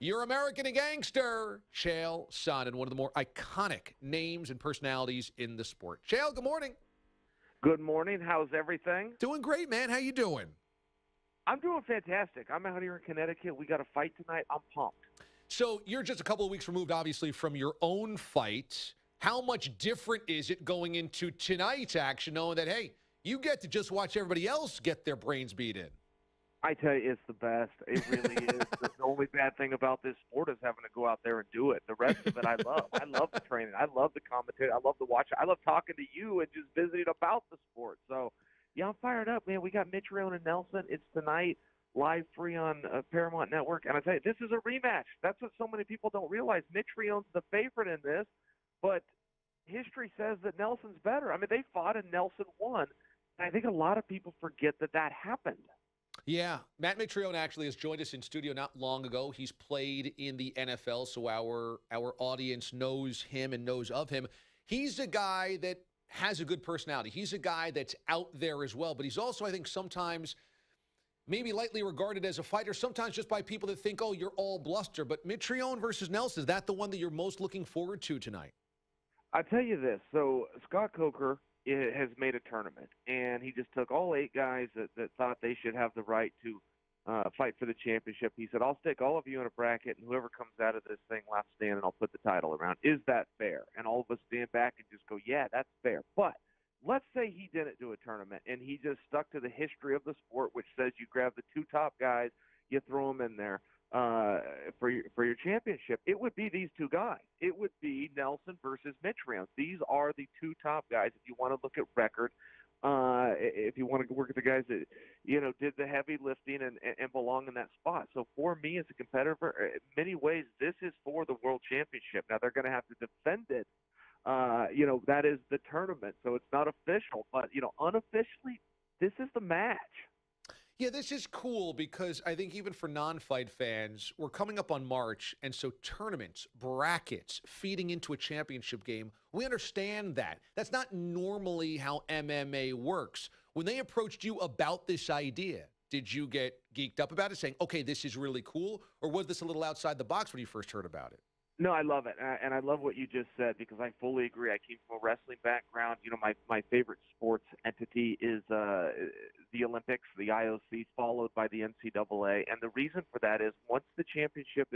You're American and Gangster, Chael Sonnen, one of the more iconic names and personalities in the sport. Chael, good morning. Good morning. How's everything? Doing great, man. How you doing? I'm doing fantastic. I'm out here in Connecticut. We got a fight tonight. I'm pumped. So you're just a couple of weeks removed, obviously, from your own fight. How much different is it going into tonight's action, knowing that, hey, you get to just watch everybody else get their brains beat in? I tell you, it's the best. It really is. The only bad thing about this sport is having to go out there and do it. The rest of it I love. I love the training. I love the commentary. I love the watch. I love talking to you and just visiting about the sport. So, yeah, I'm fired up, man. We got Mitrione and Nelson. It's tonight, live free on Paramount Network. And I tell you, this is a rematch. That's what so many people don't realize. Mitrione's the favorite in this, but history says that Nelson's better. I mean, they fought and Nelson won. And I think a lot of people forget that happened. Yeah, Matt Mitrione actually has joined us in studio not long ago. He's played in the NFL, so our audience knows him and knows of him. He's a guy that has a good personality. He's a guy that's out there as well, but he's also, I think, sometimes maybe lightly regarded as a fighter, sometimes just by people that think, oh, you're all bluster. But Mitrione versus Nelson, is that the one that you're most looking forward to tonight? I tell you this. So Scott Coker has made a tournament, and he just took all 8 guys that thought they should have the right to fight for the championship. He said, I'll stick all of you in a bracket, and whoever comes out of this thing last stand, and I'll put the title around. Is that fair? And all of us stand back and just go, yeah, that's fair. But let's say he didn't do a tournament, and he just stuck to the history of the sport, which says you grab the 2 top guys, you throw them in there for your championship. It would be these 2 guys. It would be Nelson versus Mitrione. These are the 2 top guys. If you want to look at record, if you want to work at the guys that did the heavy lifting and belong in that spot. So for me as a competitor, in many ways, this is for the world championship. Now they're going to have to defend it. That is the tournament, so it's not official. But unofficially, this is the match. Yeah, this is cool because I think even for non-fight fans, we're coming up on March, and so tournaments, brackets, feeding into a championship game, we understand that. That's not normally how MMA works. When they approached you about this idea, did you get geeked up about it, saying, okay, this is really cool, or was this a little outside the box when you first heard about it? No, I love it, and I love what you just said because I fully agree. I came from a wrestling background. My favorite sports entity is the Olympics, the IOC, followed by the NCAA, and the reason for that is once the championship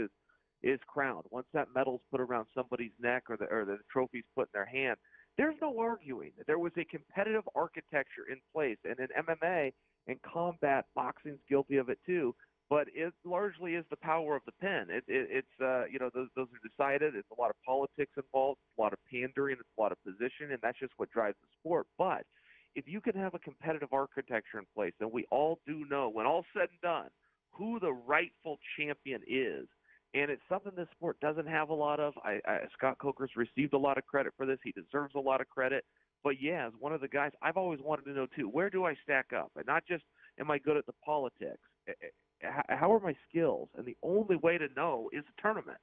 is crowned, once that medal's put around somebody's neck or the trophy's put in their hand, there's no arguing. There was a competitive architecture in place, and in MMA and combat, boxing's guilty of it too. But it largely is the power of the pen. It's those are decided. It's a lot of politics involved, a lot of pandering, it's a lot of position, and that's just what drives the sport. But if you can have a competitive architecture in place, and we all do know, when all's said and done, who the rightful champion is, and it's something this sport doesn't have a lot of. Scott Coker's received a lot of credit for this. He deserves a lot of credit. But, yeah, as one of the guys, I've always wanted to know, too, where do I stack up? And not just am I good at the politics. How are my skills? And the only way to know is a tournament.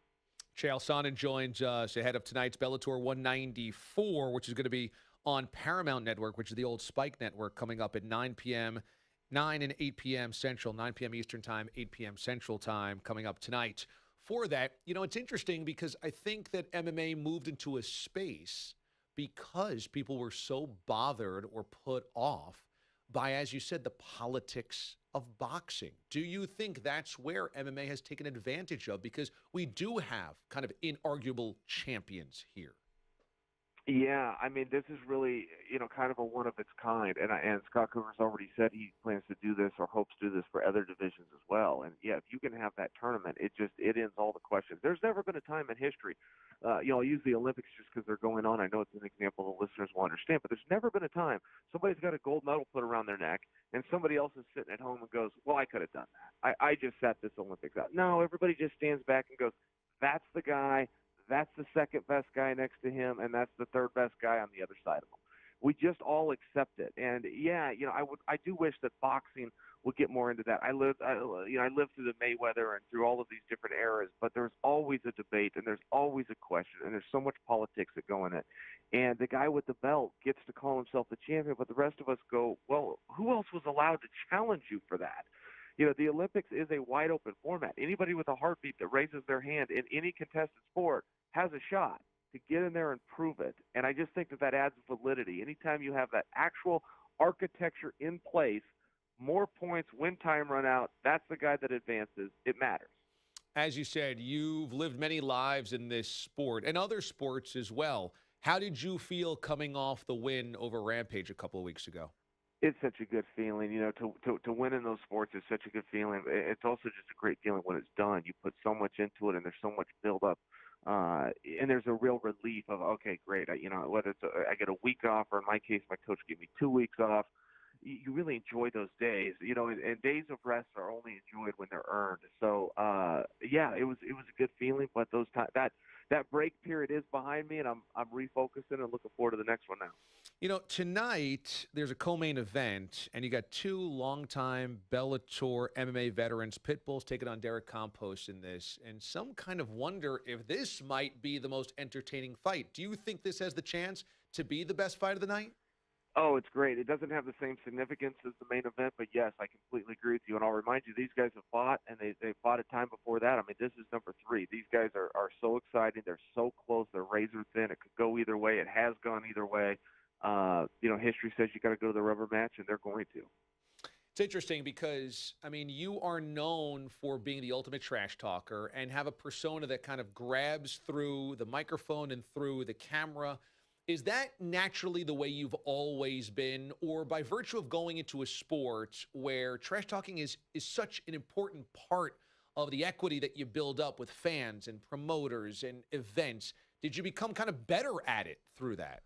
Chael Sonnen joins us ahead of tonight's Bellator 194, which is going to be on Paramount Network, which is the old Spike Network, coming up at 9 p.m., 9 and 8 p.m. Central, 9 p.m. Eastern Time, 8 p.m. Central Time, coming up tonight. For that, it's interesting because I think that MMA moved into a space because people were so bothered or put off by, as you said, the politics of boxing. Do you think that's where MMA has taken advantage of? Because we do have kind of inarguable champions here. Yeah, I mean, this is really, kind of a one of its kind. And Scott Coker's already said he plans to do this or hopes to do this for other divisions as well. And, yeah, if you can have that tournament, it ends all the questions. There's never been a time in history. I'll use the Olympics just because they're going on. I know it's an example the listeners will understand. But there's never been a time somebody's got a gold medal put around their neck and somebody else is sitting at home and goes, well, I could have done that. I just sat this Olympics out. No, everybody just stands back and goes, that's the guy. That's the second best guy next to him, and that's the third best guy on the other side of him. We just all accept it, and yeah, I do wish that boxing would get more into that. I lived through the Mayweather and through all of these different eras, but there's always a debate and there's always a question, and there's so much politics that go in it. And the guy with the belt gets to call himself the champion, but the rest of us go, well, who else was allowed to challenge you for that? The Olympics is a wide open format. Anybody with a heartbeat that raises their hand in any contested sport has a shot to get in there and prove it. And I just think that adds validity. Anytime you have that actual architecture in place, more points, win time run out, that's the guy that advances. It matters. As you said, you've lived many lives in this sport and other sports as well. How did you feel coming off the win over Rampage a couple of weeks ago? It's such a good feeling, to win in those sports is such a good feeling. It's also just a great feeling when it's done. You put so much into it, and there's so much build up, and there's a real relief of, okay, great. Whether it's I get a week off, or in my case, my coach gave me 2 weeks off. You really enjoy those days, and days of rest are only enjoyed when they're earned. So, it was a good feeling, but that break period is behind me, and I'm refocusing and looking forward to the next one now. Tonight there's a co-main event, and you got two longtime Bellator MMA veterans, Pitbull's taking on Derek Campos in this, and some kind of wonder if this might be the most entertaining fight. Do you think this has the chance to be the best fight of the night? Oh, it's great. It doesn't have the same significance as the main event, but yes, I completely agree with you. And I'll remind you, these guys have fought, and they fought a time before that. I mean, this is number 3. These guys are so exciting. They're so close. They're razor thin. It could go either way. It has gone either way. History says you got to go to the rubber match, and they're going to. It's interesting because, you are known for being the ultimate trash talker and have a persona that kind of grabs through the microphone and through the camera. Is that naturally the way you've always been, or by virtue of going into a sport where trash talking is such an important part of the equity that you build up with fans and promoters and events, did you become kind of better at it through that?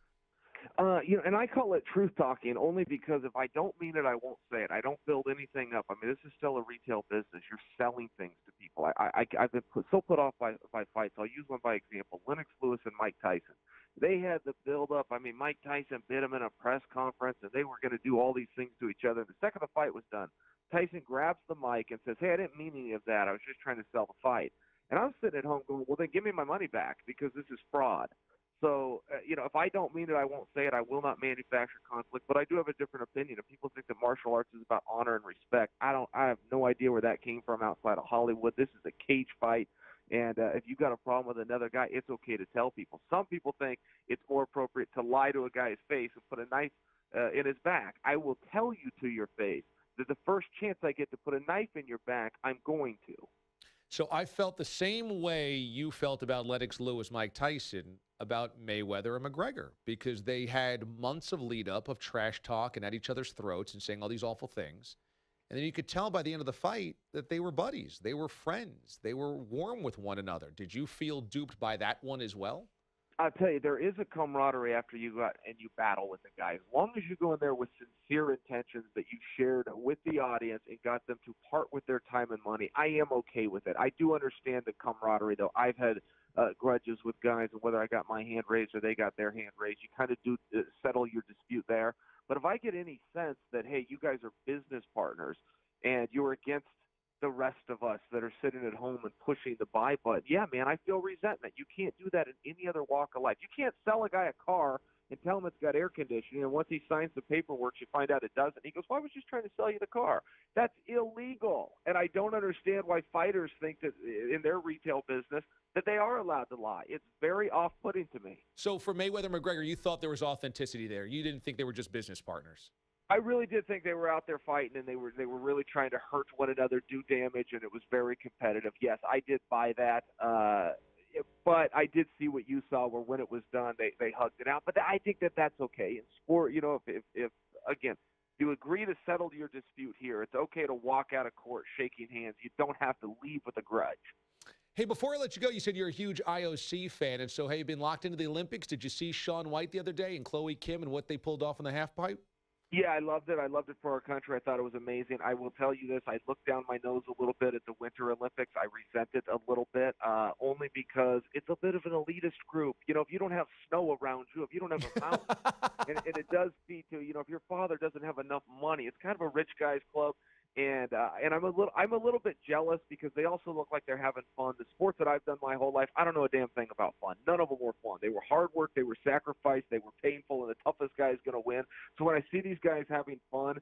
And I call it truth talking only because if I don't mean it, I won't say it. I don't build anything up. I mean, this is still a retail business. You're selling things to people. I've been so put off by fights. I'll use one by example. Lennox Lewis and Mike Tyson. They had the build-up. I mean, Mike Tyson bit him in a press conference, and they were going to do all these things to each other. The second the fight was done, Tyson grabs the mic and says, hey, I didn't mean any of that. I was just trying to sell the fight. And I'm sitting at home going, well, then give me my money back because this is fraud. So, if I don't mean it, I won't say it. I will not manufacture conflict, but I do have a different opinion. If people think that martial arts is about honor and respect, I have no idea where that came from outside of Hollywood. This is a cage fight. And if you've got a problem with another guy, it's okay to tell people. Some people think it's more appropriate to lie to a guy's face and put a knife in his back. I will tell you to your face that the first chance I get to put a knife in your back, I'm going to. So I felt the same way you felt about Lennox Lewis, Mike Tyson, about Mayweather and McGregor, because they had months of lead up of trash talk and at each other's throats and saying all these awful things. And then you could tell by the end of the fight that they were buddies. They were friends. They were warm with one another. Did you feel duped by that one as well? I'll tell you, there is a camaraderie after you got and you battle with the guy. As long as you go in there with sincere intentions that you shared with the audience and got them to part with their time and money, I am okay with it. I do understand the camaraderie, though. I've had grudges with guys, and whether I got my hand raised or they got their hand raised, you kind of do settle your dispute there. But if I get any sense that, hey, you guys are business partners and you're against the rest of us that are sitting at home and pushing the buy button, yeah, man, I feel resentment. You can't do that in any other walk of life. You can't sell a guy a car and tell him it's got air conditioning, and once he signs the paperwork, you find out it doesn't. He goes, well, I was just trying to sell you the car. That's illegal. And I don't understand why fighters think that in their retail business that they are allowed to lie. It's very off-putting to me. So for Mayweather McGregor, you thought there was authenticity there. You didn't think they were just business partners. I really did think they were out there fighting, and they were really trying to hurt one another, do damage, and it was very competitive. Yes, I did buy that. But I did see what you saw, where when it was done, they hugged it out. But I think that's okay in sport. If again, you agree to settle your dispute here, it's okay to walk out of court shaking hands. You don't have to leave with a grudge. Hey, before I let you go, you said you're a huge IOC fan, and so have you been locked into the Olympics? Did you see Shaun White the other day and Chloe Kim and what they pulled off in the half pipe? Yeah, I loved it. I loved it for our country. I thought it was amazing. I will tell you this. I looked down my nose a little bit at the Winter Olympics. I resent it a little bit, only because it's a bit of an elitist group. If you don't have snow around you, if you don't have a mountain, and it does feed to, if your father doesn't have enough money, it's kind of a rich guy's club. And I'm a little bit jealous because they also look like they're having fun. The sports that I've done my whole life, I don't know a damn thing about fun. None of them were fun. They were hard work, they were sacrifice, they were painful, and the toughest guy is going to win. So when I see these guys having fun,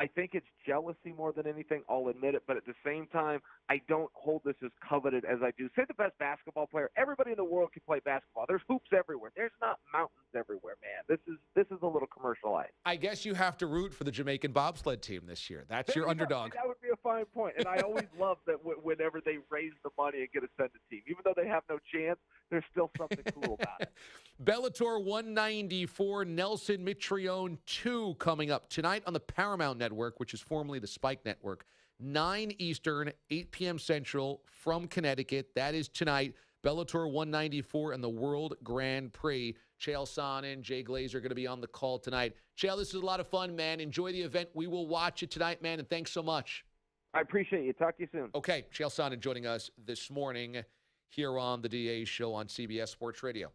I think it's jealousy more than anything. I'll admit it, but at the same time, I don't hold this as coveted as I do. Say the best basketball player. Everybody in the world can play basketball. There's hoops everywhere. There's not mountains everywhere, man. This is a little commercialized. I guess you have to root for the Jamaican bobsled team this year. That's your underdog. That would be a fine point. And I always love that whenever they raise the money and get a send a team, even though they have no chance, there's still something cool about it. Bellator 194, Nelson Mitrione 2 coming up tonight on the Paramount Network, which is formerly the Spike Network. 9 Eastern, 8 p.m. Central from Connecticut. That is tonight. Bellator 194 and the World Grand Prix. Chael Sonnen, Jay Glazer are going to be on the call tonight. Chael, this is a lot of fun, man. Enjoy the event. We will watch it tonight, man, and thanks so much. I appreciate you. Talk to you soon. Okay, Chael Sonnen joining us this morning here on the DA Show on CBS Sports Radio.